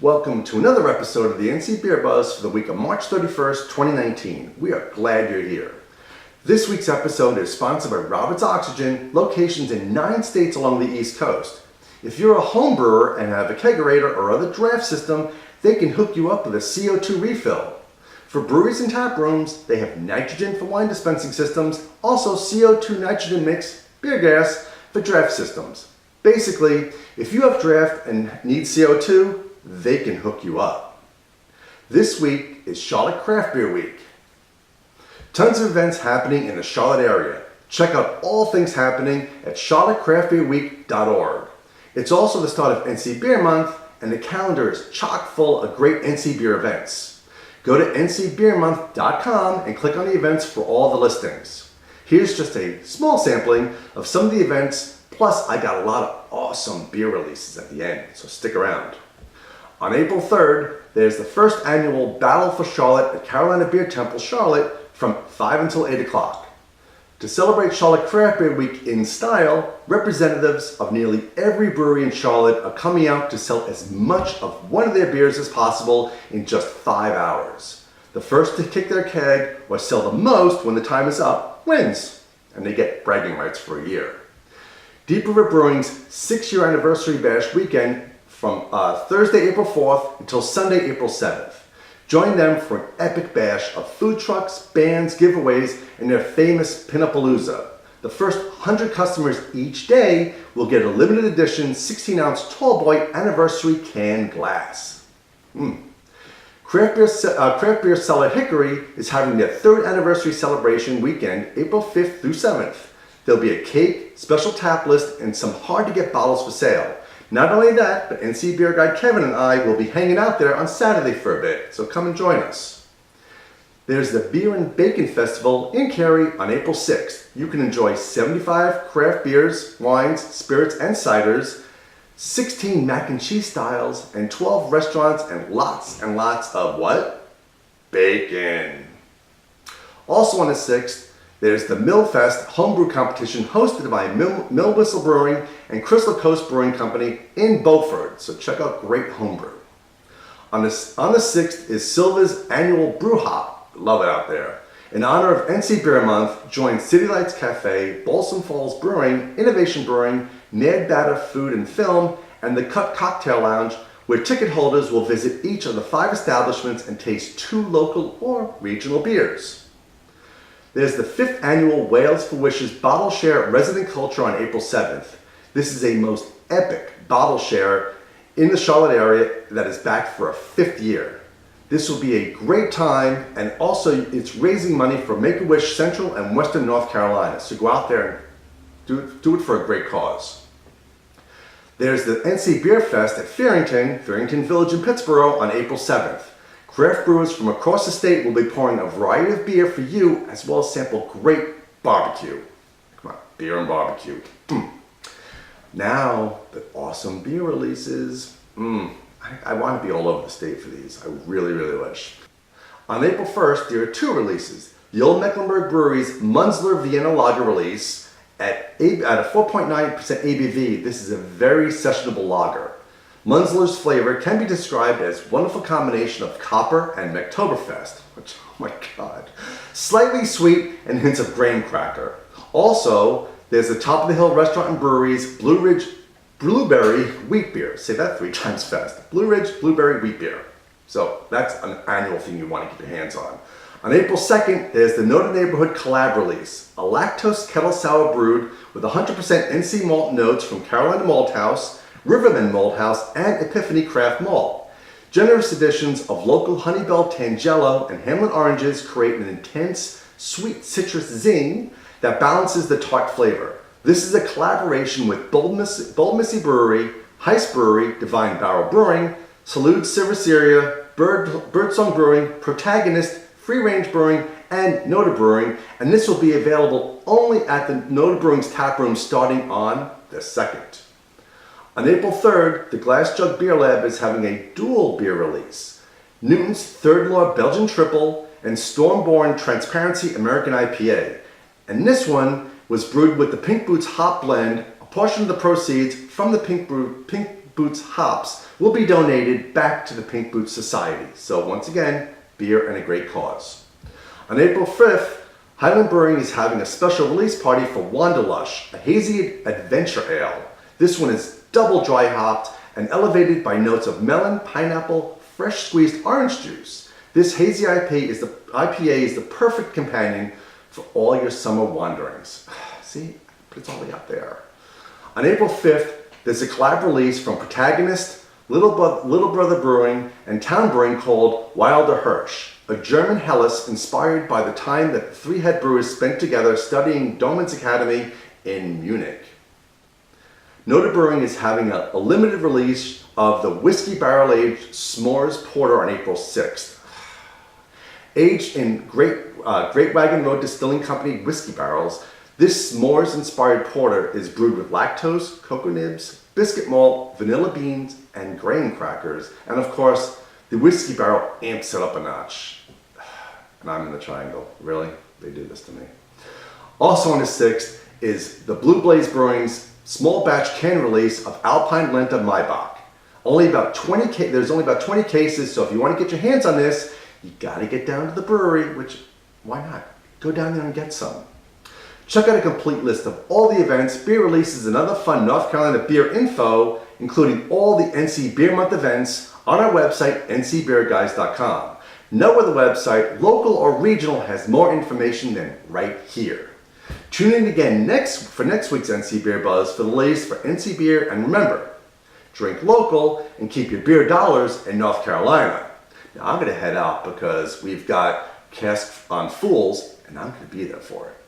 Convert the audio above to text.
Welcome to another episode of the NCBeerBuzz for the week of March 31st, 2019. We are glad you're here. This week's episode is sponsored by Robert's Oxygen, locations in 9 states along the East Coast. If you're a home brewer and have a kegerator or other draft system, they can hook you up with a CO2 refill. For breweries and tap rooms, they have nitrogen for wine dispensing systems, also CO2 nitrogen mix, beer gas for draft systems. Basically, if you have draft and need CO2, they can hook you up. This week is Charlotte Craft Beer Week. Tons of events happening in the Charlotte area. Check out all things happening at charlottecraftbeerweek.org. It's also the start of NC Beer Month, and the calendar is chock full of great NC Beer events. Go to ncbeermonth.com and click on the events for all the listings. Here's just a small sampling of some of the events, plus I got a lot of awesome beer releases at the end, so stick around. On April 3rd, there's the first annual Battle for Charlotte at Carolina Beer Temple, Charlotte, from 5 until 8 o'clock. To celebrate Charlotte Craft Beer Week in style, representatives of nearly every brewery in Charlotte are coming out to sell as much of one of their beers as possible in just 5 hours. The first to kick their keg or sell the most when the time is up wins, and they get bragging rights for a year. Deep River Brewing's 6-year anniversary bash weekend from Thursday, April 4th until Sunday, April 7th. Join them for an epic bash of food trucks, bands, giveaways, and their famous Pinnapalooza. The first 100 customers each day will get a limited edition 16-ounce tall boy anniversary can glass. Craft beer seller Hickory is having their 3rd anniversary celebration weekend, April 5th through 7th. There'll be a cake, special tap list, and some hard-to-get bottles for sale. Not only that, but NC Beer Guide Kevin and I will be hanging out there on Saturday for a bit, so come and join us. There's the Beer and Bacon Festival in Cary on April 6th. You can enjoy 75 craft beers, wines, spirits, and ciders, 16 mac and cheese styles, and 12 restaurants, and lots of what? Bacon. Also on the 6th, there's the Millfest homebrew competition hosted by Mill Whistle Brewing and Crystal Coast Brewing Company in Beaufort, so check out great homebrew. On the 6th is Sylva's annual Brew Hop. Love it out there. In honor of NC Beer Month, join City Lights Cafe, Balsam Falls Brewing, Innovation Brewing, Ned Batter Food and Film, and the Cut Cocktail Lounge, where ticket holders will visit each of the 5 establishments and taste 2 local or regional beers. There's the 5th annual Wales for Wishes Bottle Share Resident Culture on April 7th. This is a most epic bottle share in the Charlotte area that is back for a 5th year. This will be a great time, and also it's raising money for Make-A-Wish Central and Western North Carolina. So go out there and do it for a great cause. There's the NC Beer Fest at Fearrington Village in Pittsburgh on April 7th. Craft brewers from across the state will be pouring a variety of beer for you, as well as sample great barbecue. Come on, beer and barbecue. Now, the awesome beer releases. I want to be all over the state for these. I really, really wish. On April 1st, there are 2 releases. The Old Mecklenburg Brewery's Munzler Vienna Lager release at a 4.9% ABV. This is a very sessionable lager. Munzler's flavor can be described as a wonderful combination of copper and Mecktoberfest, which, oh my god, slightly sweet and hints of graham cracker. Also, there's the Top of the Hill Restaurant and Brewery's Blue Ridge Blueberry Wheat Beer. Say that 3 times fast. Blue Ridge Blueberry Wheat Beer. So that's an annual thing you want to get your hands on. On April 2nd, there's the NoDa Neighborhood Collab release, a lactose kettle sour brewed with 100% NC malt notes from Carolina Malt House, Riverbend Malt House, and Epiphany Craft Malt. Generous additions of local Honeybell Tangelo and Hamlet oranges create an intense, sweet citrus zing that balances the tart flavor. This is a collaboration with Bold Missy Brewery, Heist Brewery, Divine Barrel Brewing, Salud Cerveceria, Birdsong Brewing, Protagonist, Free Range Brewing, and NoDa Brewing, and this will be available only at the NoDa Brewing's tap room starting on the 2nd. On April 3rd, the Glass Jug Beer Lab is having a dual beer release. Newton's Third Law Belgian Triple and Stormborn Transparency American IPA. And this one was brewed with the Pink Boots Hop Blend. A portion of the proceeds from the Pink Boots hops will be donated back to the Pink Boots Society. So once again, beer and a great cause. On April 5th, Highland Brewing is having a special release party for Wanderlush, a hazy adventure ale. This one is double dry hopped and elevated by notes of melon, pineapple, fresh squeezed orange juice. This hazy IPA is the perfect companion for all your summer wanderings. See, it's all the way up there. On April 5th, there's a collab release from Protagonist, Little Brother Brewing, and Town Brewing called Wilder Hirsch, a German Helles inspired by the time that the three head brewers spent together studying Doman's Academy in Munich. NoDa Brewing is having a limited release of the whiskey barrel-aged S'mores Porter on April 6th. Aged in Great Wagon Road Distilling Company whiskey barrels, this s'mores-inspired porter is brewed with lactose, cocoa nibs, biscuit malt, vanilla beans, and graham crackers. And of course, the whiskey barrel amps it up a notch. And I'm in the triangle. Really? They do this to me. Also on the 6th is the Blue Blaze Brewing's small batch can release of Alpine Lenta Maibach. There's only about 20 cases, so if you want to get your hands on this, you gotta get down to the brewery, which, why not? Go down there and get some. Check out a complete list of all the events, beer releases, and other fun North Carolina beer info, including all the NC Beer Month events, on our website, ncbeerguys.com. No other website, local or regional, has more information than right here. Tune in again for next week's NC Beer Buzz for the latest for NC Beer, and remember, drink local and keep your beer dollars in North Carolina. Now I'm going to head out because we've got Cask on Fools, and I'm going to be there for it.